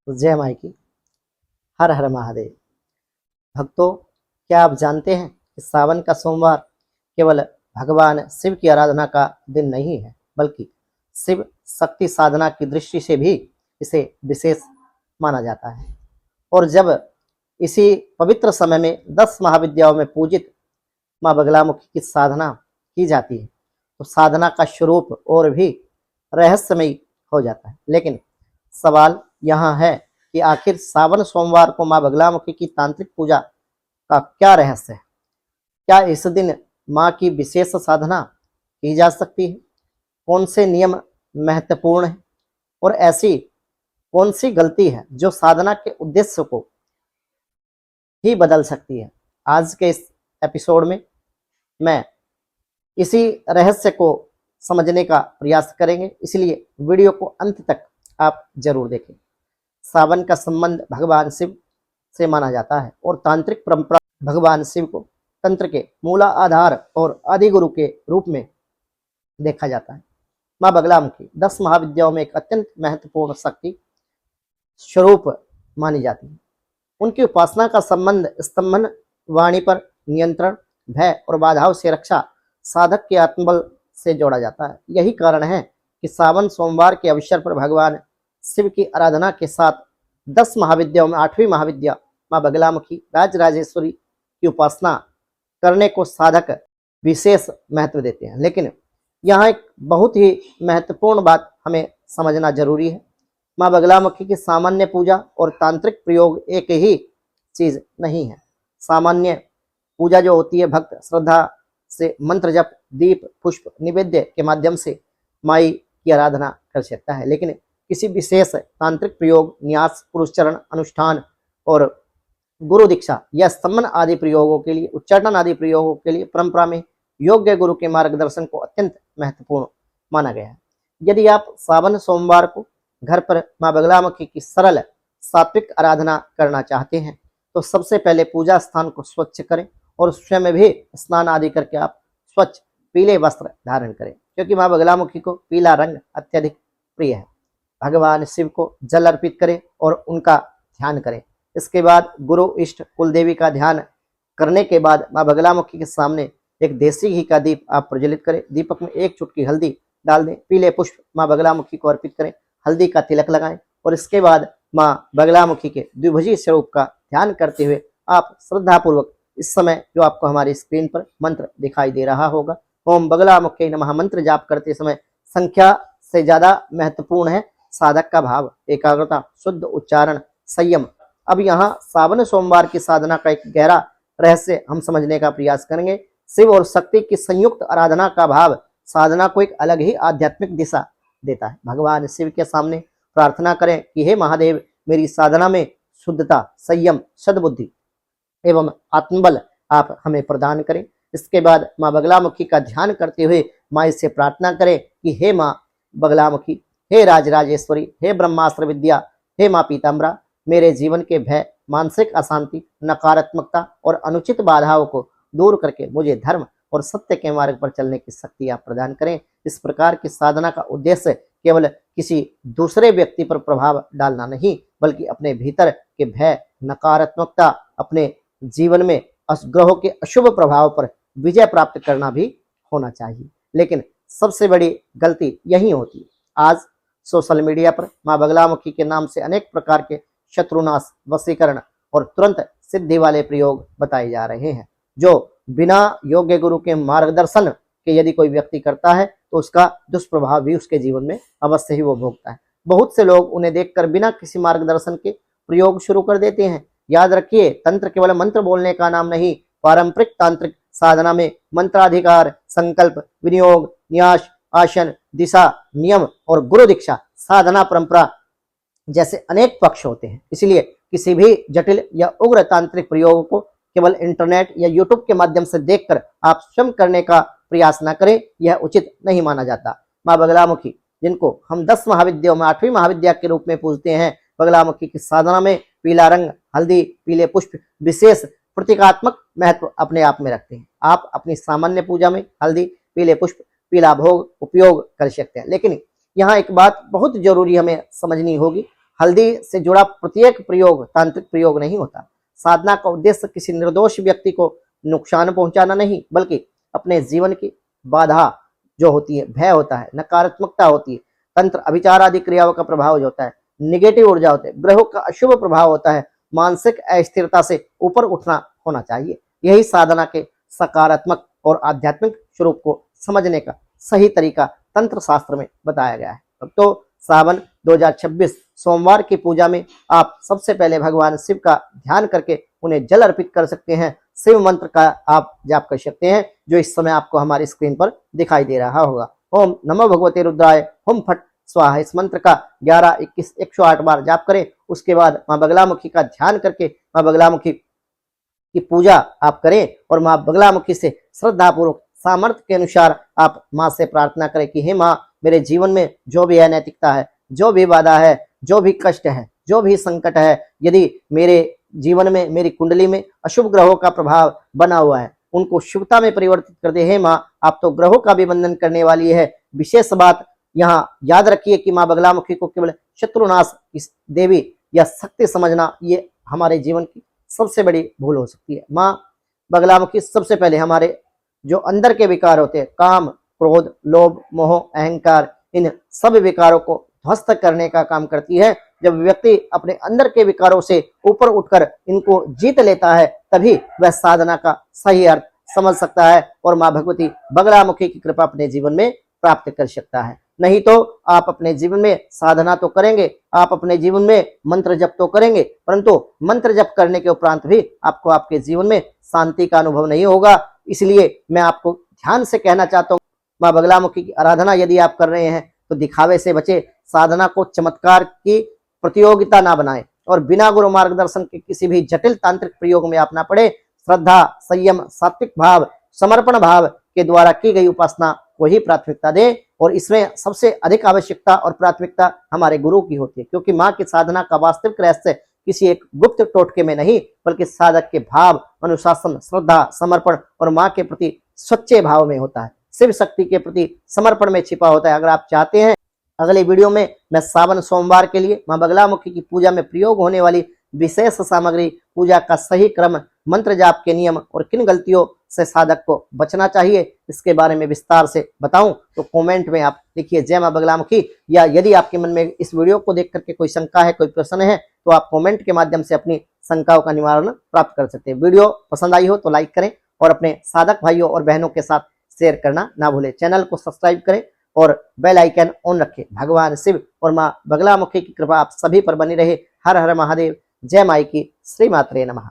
जय माई की। हर हर महादेव। भक्तों, क्या आप जानते हैं कि सावन का सोमवार केवल भगवान शिव की आराधना का दिन नहीं है, बल्कि शिव शक्ति साधना की दृष्टि से भी इसे विशेष माना जाता है। और जब इसी पवित्र समय में 10 महाविद्याओं में पूजित माँ बगलामुखी की साधना की जाती है, तो साधना का स्वरूप और भी रहस्यमयी हो जाता है। लेकिन सवाल यहाँ है कि आखिर सावन सोमवार को माँ बगलामुखी की तांत्रिक पूजा का क्या रहस्य है? क्या इस दिन माँ की विशेष साधना की जा सकती है? कौन से नियम महत्वपूर्ण हैं और ऐसी कौन सी गलती है जो साधना के उद्देश्य को ही बदल सकती है? आज के इस एपिसोड में मैं इसी रहस्य को समझने का प्रयास करेंगे, इसलिए वीडियो को अंत तक आप जरूर देखें। सावन का संबंध भगवान शिव से माना जाता है और तांत्रिक परंपरा भगवान शिव को तंत्र के मूला आधार और आदिगुरु के रूप में देखा जाता है। माँ बगलामुखी 10 महाविद्याओं में एक अत्यंत महत्वपूर्ण शक्ति स्वरूप मानी जाती है। उनकी उपासना का संबंध स्तंभन, वाणी पर नियंत्रण, भय और बाधाओं से रक्षा, साधक के आत्मबल से जोड़ा जाता है। यही कारण है कि सावन सोमवार के अवसर पर भगवान शिव की आराधना के साथ 10 महाविद्याओं में 8वीं महाविद्या माँ बगलामुखी राजराजेश्वरी की उपासना करने को साधक विशेष महत्व देते हैं। लेकिन यहाँ एक बहुत ही महत्वपूर्ण बात हमें समझना जरूरी है। माँ बगलामुखी की सामान्य पूजा और तांत्रिक प्रयोग एक ही चीज नहीं है। सामान्य पूजा जो होती है, भक्त श्रद्धा से मंत्र जप, दीप, पुष्प, निवेद्य के माध्यम से माई की आराधना कर सकता है। लेकिन किसी विशेष तांत्रिक प्रयोग, न्यास, पुरुषचरण अनुष्ठान और गुरु दीक्षा या स्तंभन आदि प्रयोगों के लिए, उच्चाटन आदि प्रयोगों के लिए परंपरा में योग्य गुरु के मार्गदर्शन को अत्यंत महत्वपूर्ण माना गया है। यदि आप सावन सोमवार को घर पर माँ बगलामुखी की सरल सात्विक आराधना करना चाहते हैं, तो सबसे पहले पूजा स्थान को स्वच्छ करें और स्वयं भी स्नान आदि करके आप स्वच्छ पीले वस्त्र धारण करें, क्योंकि माँ बगलामुखी को पीला रंग अत्यधिक प्रिय है। भगवान शिव को जल अर्पित करें और उनका ध्यान करें। इसके बाद गुरु, इष्ट, कुल देवी का ध्यान करने के बाद माँ बगलामुखी के सामने एक देसी घी का दीप आप प्रज्वलित करें। दीपक में 1 चुटकी हल्दी डाल दें, पीले पुष्प माँ बगलामुखी को अर्पित करें, हल्दी का तिलक लगाएं और इसके बाद माँ बगलामुखी के द्विभुजी स्वरूप का ध्यान करते हुए आप श्रद्धापूर्वक इस समय जो आपको हमारी स्क्रीन पर मंत्र दिखाई दे रहा होगा, ओम बगलामुखी नमः मंत्र जाप करते समय संख्या से ज्यादा महत्वपूर्ण है साधक का भाव, एकाग्रता, शुद्ध उच्चारण, संयम। अब यहाँ सावन सोमवार की साधना का एक गहरा रहस्य हम समझने का प्रयास करेंगे। शिव और शक्ति की संयुक्त आराधना का भाव साधना को एक अलग ही आध्यात्मिक दिशा देता है। भगवान शिव के सामने प्रार्थना करें कि हे महादेव, मेरी साधना में शुद्धता, संयम, सद्बुद्धि एवं आत्मबल आप हमें प्रदान करें। इसके बाद माँ बगलामुखी का ध्यान करते हुए माँ से प्रार्थना करें कि हे माँ बगलामुखी, हे राजराजेश्वरी, हे ब्रह्मास्त्र विद्या, हे माँ पीताम्बरा, मेरे जीवन के भय, मानसिक अशांति, नकारात्मकता और अनुचित बाधाओं को दूर करके मुझे धर्म और सत्य के मार्ग पर चलने की शक्ति आप प्रदान करें। इस प्रकार की साधना का उद्देश्य केवल किसी दूसरे व्यक्ति पर प्रभाव डालना नहीं, बल्कि अपने भीतर के भय, नकारात्मकता, अपने जीवन में ग्रहों के अशुभ प्रभाव पर विजय प्राप्त करना भी होना चाहिए। लेकिन सबसे बड़ी गलती यही होती है। आज सोशल मीडिया पर माँ बगलामुखी के नाम से अनेक प्रकार के शत्रुनाश, वशीकरण और तुरंत सिद्धि वाले प्रयोग बताए जा रहे हैं, जो बिना योग्य गुरु के मार्गदर्शन के यदि कोई व्यक्ति करता है तो उसका दुष्प्रभाव भी उसके जीवन में अवश्य ही वो भोगता है। बहुत से लोग उन्हें देखकर बिना किसी मार्गदर्शन के प्रयोग शुरू कर देते हैं। याद रखिए, तंत्र केवल मंत्र बोलने का नाम नहीं। पारंपरिक तांत्रिक साधना में मंत्राधिकार, संकल्प, विनियोग, न्यास, आसन, दिशा, नियम और गुरु दीक्षा साधना परंपरा जैसे अनेक पक्ष होते हैं। इसलिए किसी भी जटिल या उग्र तांत्रिक प्रयोग को केवल इंटरनेट या यूट्यूब के माध्यम से देखकर आप स्वयं करने का प्रयास न करें, यह उचित नहीं माना जाता। माँ बगलामुखी, जिनको हम 10 महाविद्याओं में 8वीं महाविद्या के रूप में पूजते हैं, बगलामुखी की साधना में पीला रंग, हल्दी, पीले पुष्प विशेष प्रतीकात्मक महत्व अपने आप में रखते हैं। आप अपनी सामान्य पूजा में हल्दी, पीले पुष्प, पीला भोग उपयोग कर सकते हैं। लेकिन यहाँ एक बात बहुत जरूरी हमें समझनी होगी। हल्दी से जुड़ा प्रत्येक प्रयोग तांत्रिक प्रयोग नहीं होता। साधना का उद्देश्य किसी निर्दोष व्यक्ति को नुकसान पहुंचाना नहीं, बल्कि अपने जीवन की बाधा जो होती है, भय होता है, नकारात्मकता होती है, तंत्र अभिचार आदि क्रियाओं का प्रभाव जो होता है, निगेटिव ऊर्जा होते हैं, ग्रहों का अशुभ प्रभाव होता है, मानसिक अस्थिरता से ऊपर उठना होना चाहिए। यही साधना के सकारात्मक और आध्यात्मिक स्वरूप को समझने का सही तरीका तंत्र शास्त्र में बताया गया है। तो सावन 2026 सोमवार की पूजा में आप सबसे पहले भगवान शिव का ध्यान करके उन्हें जल अर्पित कर सकते हैं। शिव मंत्र का आप जाप कर सकते हैं, जो इस समय आपको हमारी स्क्रीन पर दिखाई दे रहा होगा। ओम नमो भगवते रुद्राय हुम फट स्वाहा, इस मंत्र का 11, 21, 108 बार जाप करें। उसके बाद माँ बगलामुखी का ध्यान करके माँ बगलामुखी की पूजा आप करें और माँ बगलामुखी से श्रद्धापूर्वक सामर्थ्य के अनुसार आप माँ से प्रार्थना करें कि हे माँ, मेरे जीवन में जो भी अनैतिकता है, जो भी बाधा है, जो भी कष्ट है, जो भी संकट है, यदि मेरे जीवन में, मेरी कुंडली में अशुभ ग्रहों का प्रभाव बना हुआ है, उनको शुभता में परिवर्तित कर दे। हे माँ, आप तो ग्रहों का भी बंधन करने वाली है। विशेष बात यहाँ याद रखिए कि माँ बगलामुखी को केवल शत्रुनाश इस देवी या शक्ति समझना, ये हमारे जीवन की सबसे बड़ी भूल हो सकती है। माँ बगलामुखी सबसे पहले हमारे जो अंदर के विकार होते हैं, काम, क्रोध, लोभ, मोह, अहंकार, इन सब विकारों को ध्वस्त करने का काम करती है। जब व्यक्ति अपने अंदर के विकारों से ऊपर उठकर इनको जीत लेता है, तभी वह साधना का सही अर्थ समझ सकता है और माँ भगवती बगलामुखी की कृपा अपने जीवन में प्राप्त कर सकता है। नहीं तो आप अपने जीवन में साधना तो करेंगे, आप अपने जीवन में मंत्र जप तो करेंगे, परंतु मंत्र जप करने के उपरांत भी आपको आपके जीवन में शांति का अनुभव नहीं होगा। इसलिए मैं आपको ध्यान से कहना चाहता हूँ, माँ बगलामुखी की आराधना यदि आप कर रहे हैं तो दिखावे से बचे, साधना को चमत्कार की प्रतियोगिता ना बनाएं और बिना गुरु मार्गदर्शन के किसी भी जटिल तांत्रिक प्रयोग में आप ना पड़े। श्रद्धा, संयम, सात्विक भाव, समर्पण भाव के द्वारा की गई उपासना को ही प्राथमिकता दें और इसमें सबसे अधिक आवश्यकता और प्राथमिकता हमारे गुरु की होती है, क्योंकि माँ की साधना का वास्तविक रहस्य किसी एक गुप्त टोटके में नहीं, बल्कि साधक के भाव, अनुशासन, श्रद्धा, समर्पण और माँ के प्रति सच्चे भाव में होता है, शिव शक्ति के प्रति समर्पण में छिपा होता है। अगर आप चाहते हैं अगले वीडियो में मैं सावन सोमवार के लिए माँ बगलामुखी की पूजा में प्रयोग होने वाली विशेष सामग्री, पूजा का सही क्रम, मंत्र जाप के नियम और किन गलतियों से साधक को बचना चाहिए, इसके बारे में विस्तार से बताऊं तो कमेंट में आप लिखिए जय माँ बगलामुखी, या यदि आपके मन में इस वीडियो को देख करके कोई शंका है, कोई प्रश्न है, तो आप कमेंट के माध्यम से अपनी शंकाओं का निवारण प्राप्त कर सकते हैं। वीडियो पसंद आई हो तो लाइक करें और अपने साधक भाइयों और बहनों के साथ शेयर करना ना भूलें। चैनल को सब्सक्राइब करें और बेल आइकन ऑन रखें। भगवान शिव और माँ बगलामुखी की कृपा आप सभी पर बनी रहे। हर हर महादेव। जय माई की। श्री मात्रे नमः।